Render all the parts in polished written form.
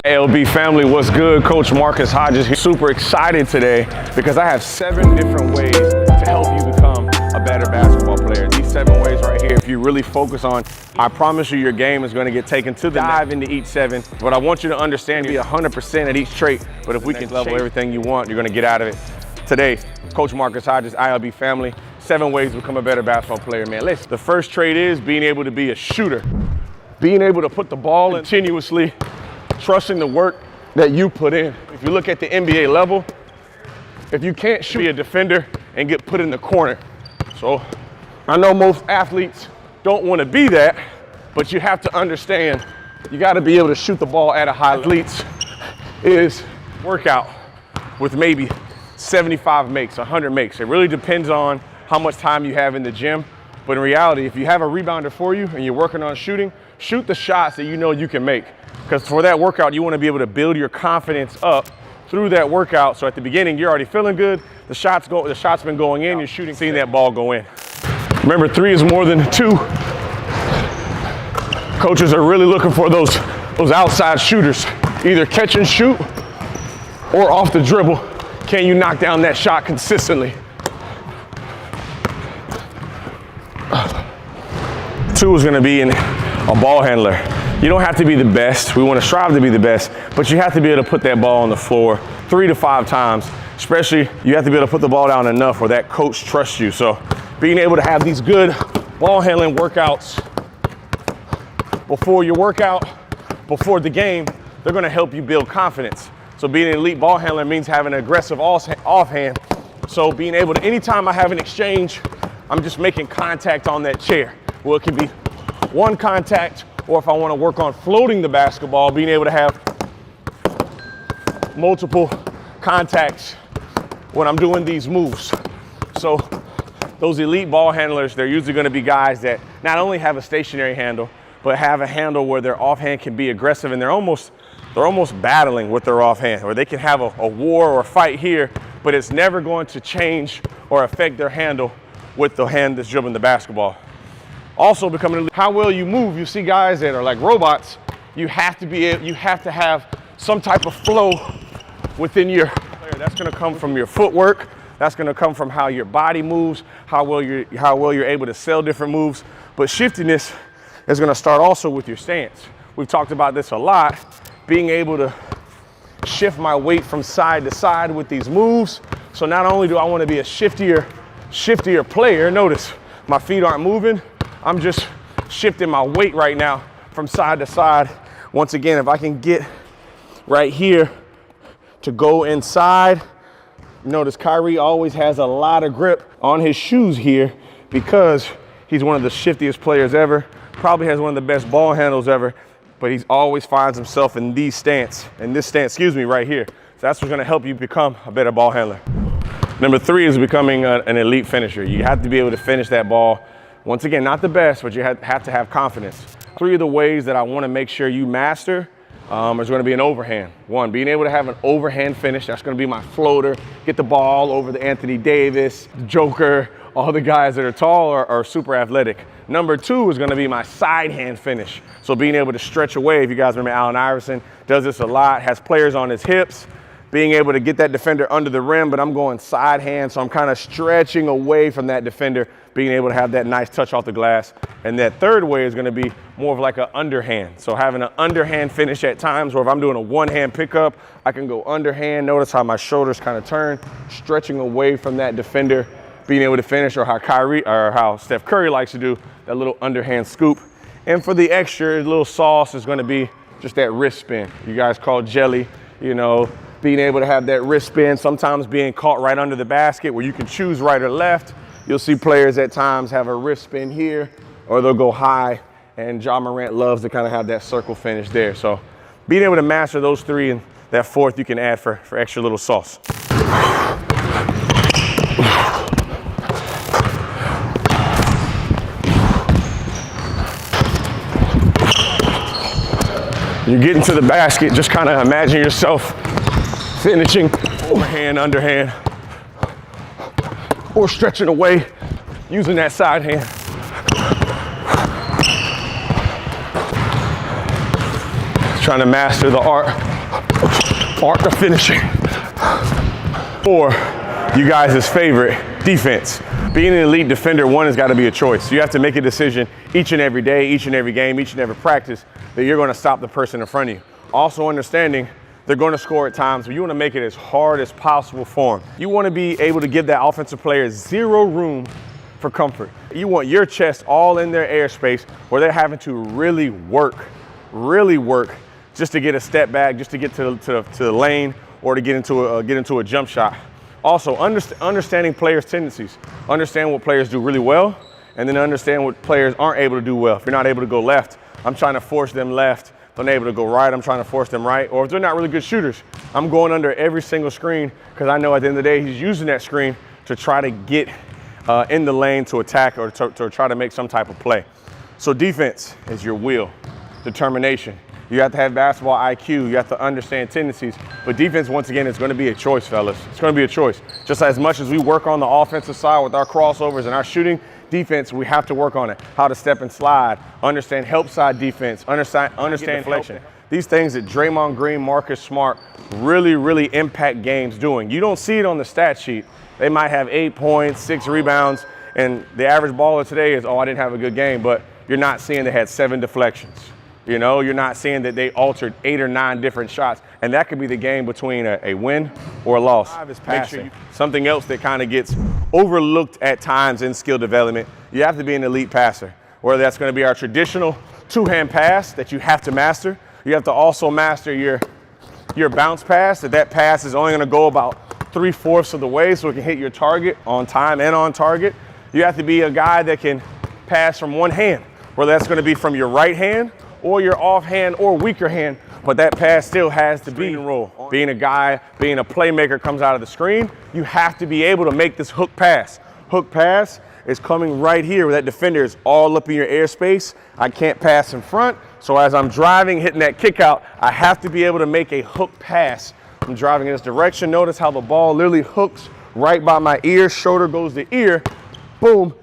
ALB family, what's good? Coach Marcus Hodges here. Super excited today because I have 7 different ways to help you become a better basketball player. These 7 ways right here, if you really focus on, I promise you your game is going to get taken to the dive into each 7. But I want you to understand, be 100% at each trait. But if we can level everything you want, you're going to get out of it. Today, Coach Marcus Hodges, ILB family, 7 ways to become a better basketball player, man. Listen, the first trait is being able to be a shooter. Being able to put the ball in continuously, trusting the work that you put in. If you look at the NBA level, if you can't shoot, be a defender and get put in the corner. So I know most athletes don't want to be that, but you have to understand you got to be able to shoot the ball at a high level. Athletes is workout with maybe 75 makes, 100 makes. It really depends on how much time you have in the gym. But in reality, if you have a rebounder for you and you're working on shooting, shoot the shots that you know you can make. Because for that workout, you want to be able to build your confidence up through that workout. So at the beginning, you're already feeling good. The shot's been going in. You're shooting, seeing that ball go in. Remember, 3 is more than 2. Coaches are really looking for those outside shooters, either catch and shoot or off the dribble. Can you knock down that shot consistently? 2 is going to be a ball handler. You don't have to be the best. We want to strive to be the best, but you have to be able to put that ball on the floor 3 to 5 times. Especially, you have to be able to put the ball down enough where that coach trusts you. So being able to have these good ball handling workouts before your workout, before the game, they're going to help you build confidence. So being an elite ball handler means having an aggressive offhand. So being able to, anytime I have an exchange, I'm just making contact on that chair. Well, it can be one contact, or if I want to work on floating the basketball, being able to have multiple contacts when I'm doing these moves. So those elite ball handlers, they're usually going to be guys that not only have a stationary handle, but have a handle where their offhand can be aggressive, and they're almost battling with their offhand, or they can have a war or a fight here, but it's never going to change or affect their handle with the hand that's dribbling the basketball. Also becoming how well you move. You see guys that are like robots. You have to have some type of flow within your player. That's going to come from your footwork. That's going to come from how your body moves, how well you're able to sell different moves. But shiftiness is going to start also with your stance. We've talked about this a lot. Being able to shift my weight from side to side with these moves. So not only do I want to be a shiftier player, notice my feet aren't moving. I'm just shifting my weight right now from side to side. Once again, if I can get right here to go inside, notice Kyrie always has a lot of grip on his shoes here because he's one of the shiftiest players ever, probably has one of the best ball handles ever, but he always finds himself in this stance, right here. So that's what's gonna help you become a better ball handler. Number 3 is becoming an elite finisher. You have to be able to finish that ball. Once again, not the best, but you have to have confidence. 3 of the ways that I want to make sure you master is going to be an overhand. 1, being able to have an overhand finish. That's going to be my floater. Get the ball over the Anthony Davis, Joker, all the guys that are tall or super athletic. Number 2 is going to be my side hand finish. So being able to stretch away. If you guys remember, Allen Iverson does this a lot, has players on his hips. Being able to get that defender under the rim, but I'm going side hand, so I'm kind of stretching away from that defender, being able to have that nice touch off the glass. And that 3rd way is going to be more of like an underhand. So having an underhand finish at times, or if I'm doing a one-hand pickup, I can go underhand. Notice how my shoulders kind of turn, stretching away from that defender, being able to finish, or how Steph Curry likes to do, that little underhand scoop. And for the extra little sauce is going to be just that wrist spin. You guys call jelly, you know, being able to have that wrist spin, sometimes being caught right under the basket where you can choose right or left. You'll see players at times have a wrist spin here, or they'll go high, and Ja Morant loves to kind of have that circle finish there. So being able to master those 3, and that 4th you can add for extra little sauce. You get into the basket, just kind of imagine yourself finishing overhand, underhand, or stretching away using that side hand. trying to master the art of finishing. For you guys' favorite, defense. Being an elite defender, one, has got to be a choice. You have to make a decision each and every day, each and every game, each and every practice that you're going to stop the person in front of you. Also understanding they're going to score at times, but you want to make it as hard as possible for them. You want to be able to give that offensive player zero room for comfort. You want your chest all in their airspace where they're having to really work just to get a step back, just to get to the lane or to get into a jump shot. Also, understanding players' tendencies. Understand what players do really well, and then understand what players aren't able to do well. If you're not able to go left, I'm trying to force them left. If they're not able to go right, I'm trying to force them right. Or if they're not really good shooters, I'm going under every single screen because I know at the end of the day, he's using that screen to try to get in the lane to attack or to try to make some type of play. So defense is your will, determination. You have to have basketball IQ. You have to understand tendencies. But defense, once again, is going to be a choice, fellas. It's going to be a choice. Just as much as we work on the offensive side with our crossovers and our shooting, defense, we have to work on it. How to step and slide, understand help side defense, understand deflection. These things that Draymond Green, Marcus Smart really impact games doing. You don't see it on the stat sheet. They might have 8 points, 6 rebounds, and the average baller today is, oh, I didn't have a good game, but you're not seeing they had 7 deflections. You know, you're not seeing that they altered 8 or 9 different shots, and that could be the game between a win or a loss. Something else that kind of gets overlooked at times in skill development, you have to be an elite passer, whether that's going to be our traditional two-hand pass that you have to master. You have to also master your bounce pass, that pass is only going to go about 3/4 of the way so it can hit your target on time and on target. You have to be a guy that can pass from one hand, whether that's going to be from your right hand or your offhand or weaker hand, but that pass still has to be roll. Being a guy, being a playmaker comes out of the screen, you have to be able to make this hook pass. Hook pass is coming right here where that defender is all up in your airspace. I can't pass in front, so as I'm driving, hitting that kick out, I have to be able to make a hook pass. I'm driving in this direction. Notice how the ball literally hooks right by my ear, shoulder goes to ear, boom,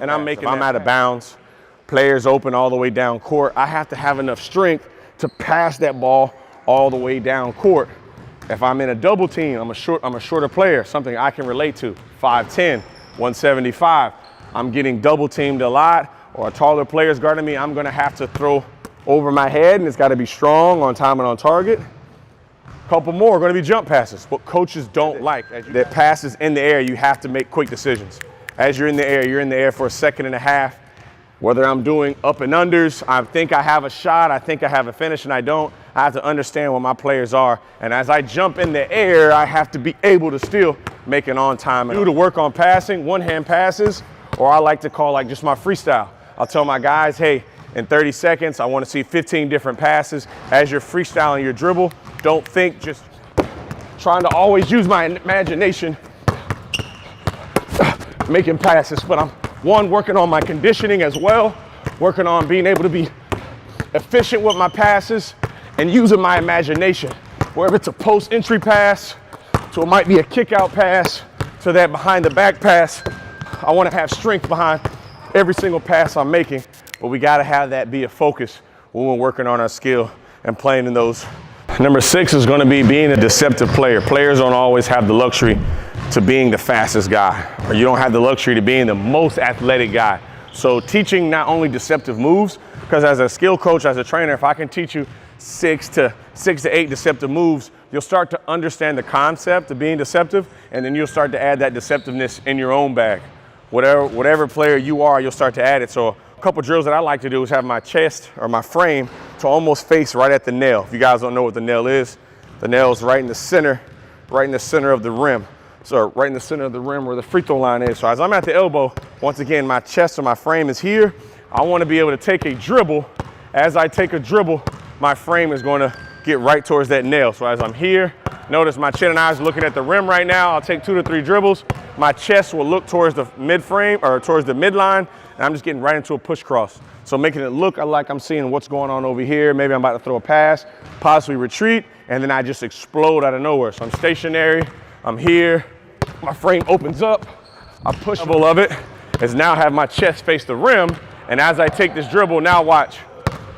and I'm making I'm out of bounds. Players open all the way down court. I have to have enough strength to pass that ball all the way down court. If I'm in a double team, I'm a shorter player, something I can relate to. 5'10", 175. I'm getting double teamed a lot, or a taller player's guarding me. I'm gonna have to throw over my head, and it's gotta be strong, on time and on target. Couple more are gonna be jump passes. What coaches don't like, that passes in the air, you have to make quick decisions. As you're in the air for a second and a half. Whether I'm doing up and unders, I think I have a shot, I think I have a finish, and I don't. I have to understand what my players are. And as I jump in the air, I have to be able to still make an on time. And to work on passing, one-hand passes, or I like to call like just my freestyle. I'll tell my guys, hey, in 30 seconds, I want to see 15 different passes. As you're freestyling your dribble, don't think, just trying to always use my imagination, making passes, but I'm working on my conditioning as well, working on being able to be efficient with my passes and using my imagination. Whether it's a post entry pass, so it might be a kick out pass, to that behind the back pass. I want to have strength behind every single pass I'm making, but we got to have that be a focus when we're working on our skill and playing in those. Number 6 is going to be being a deceptive player. Players don't always have the luxury to being the fastest guy, or you don't have the luxury to being the most athletic guy. So teaching not only deceptive moves, because as a skill coach, as a trainer, if I can teach you 6 to 8 deceptive moves, you'll start to understand the concept of being deceptive, and then you'll start to add that deceptiveness in your own bag. Whatever player you are, you'll start to add it. So a couple drills that I like to do is have my chest or my frame to almost face right at the nail. If you guys don't know what the nail is right in the center of the rim. So right in the center of the rim where the free throw line is. So as I'm at the elbow, once again, my chest or my frame is here. I want to be able to take a dribble. As I take a dribble, my frame is going to get right towards that nail. So as I'm here, notice my chin and eyes are looking at the rim right now. I'll take 2 to 3 dribbles. My chest will look towards the mid frame or towards the midline, and I'm just getting right into a push cross. So making it look like I'm seeing what's going on over here. Maybe I'm about to throw a pass, possibly retreat, and then I just explode out of nowhere. So I'm stationary, I'm here, my frame opens up, I push the level of it, as now have my chest face the rim, and as I take this dribble, now watch,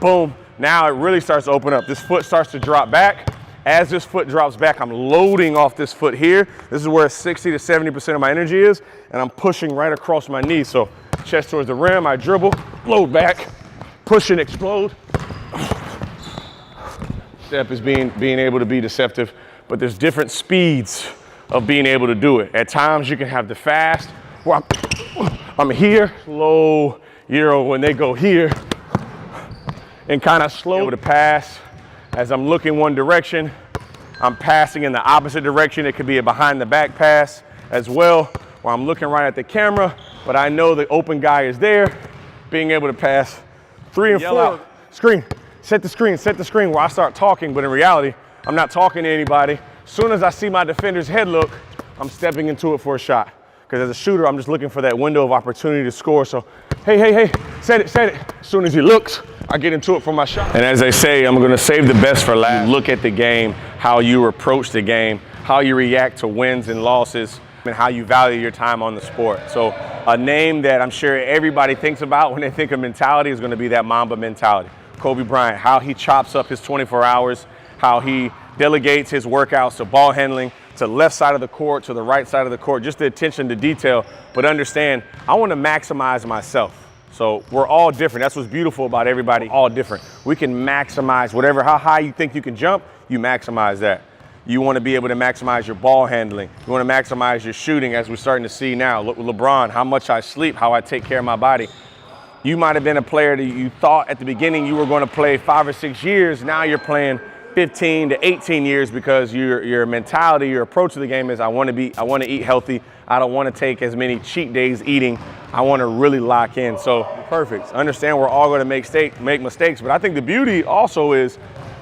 boom, Now it really starts to open up. This foot starts to drop back. As this foot drops back, I'm loading off this foot here. This is where 60 to 70% of my energy is, and I'm pushing right across my knee. So chest towards the rim, I dribble, load back, push and explode. Step is being able to be deceptive, but there's different speeds of being able to do it. At times you can have the fast, where I'm here, low, Euro when they go here, and kind of slow to pass. As I'm looking one direction, I'm passing in the opposite direction. It could be a behind the back pass as well, where I'm looking right at the camera, but I know the open guy is there, being able to pass 3 and 4. Screen, set the screen where I start talking, but in reality, I'm not talking to anybody. As soon as I see my defender's head look, I'm stepping into it for a shot. Because as a shooter, I'm just looking for that window of opportunity to score. So, hey, set it. As soon as he looks, I get into it for my shot. And as they say, I'm gonna save the best for last. Look at the game, how you approach the game, how you react to wins and losses, and how you value your time on the sport. So a name that I'm sure everybody thinks about when they think of mentality is gonna be that Mamba mentality. Kobe Bryant, how he chops up his 24 hours, how he delegates his workouts to ball handling, to left side of the court, to the right side of the court, just the attention to detail, but understand, I want to maximize myself. So we're all different. That's what's beautiful about everybody, all different. We can maximize whatever, how high you think you can jump, you maximize that. You want to be able to maximize your ball handling. You want to maximize your shooting, as we're starting to see now. Look with LeBron, how much I sleep, how I take care of my body. You might have been a player that you thought at the beginning you were going to play 5 or 6 years. Now you're playing 15 to 18 years because your mentality, your approach to the game is I want to eat healthy. I don't want to take as many cheat days eating. I want to really lock in. So perfect. Understand we're all going to make mistakes, but I think the beauty also is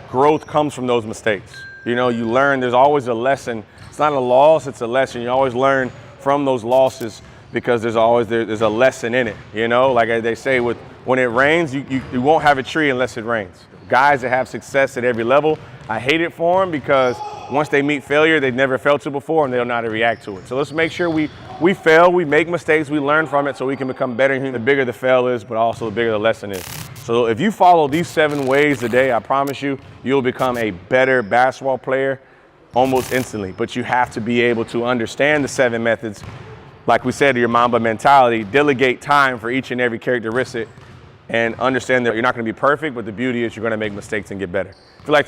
growth comes from those mistakes. You know, you learn, there's always a lesson. It's not a loss, it's a lesson. You always learn from those losses because there's a lesson in it. You know, like they say, when it rains, you won't have a tree unless it rains. Guys that have success at every level, I hate it for them because once they meet failure, they've never felt it before and they don't know how to react to it. So let's make sure we fail, we make mistakes, we learn from it so we can become better. The bigger the fail is, but also the bigger the lesson is. So if you follow these 7 ways a day, I promise you, you'll become a better basketball player almost instantly. But you have to be able to understand the 7 methods. Like we said, your Mamba mentality, delegate time for each and every characteristic and understand that you're not going to be perfect, but the beauty is you're going to make mistakes and get better. If you like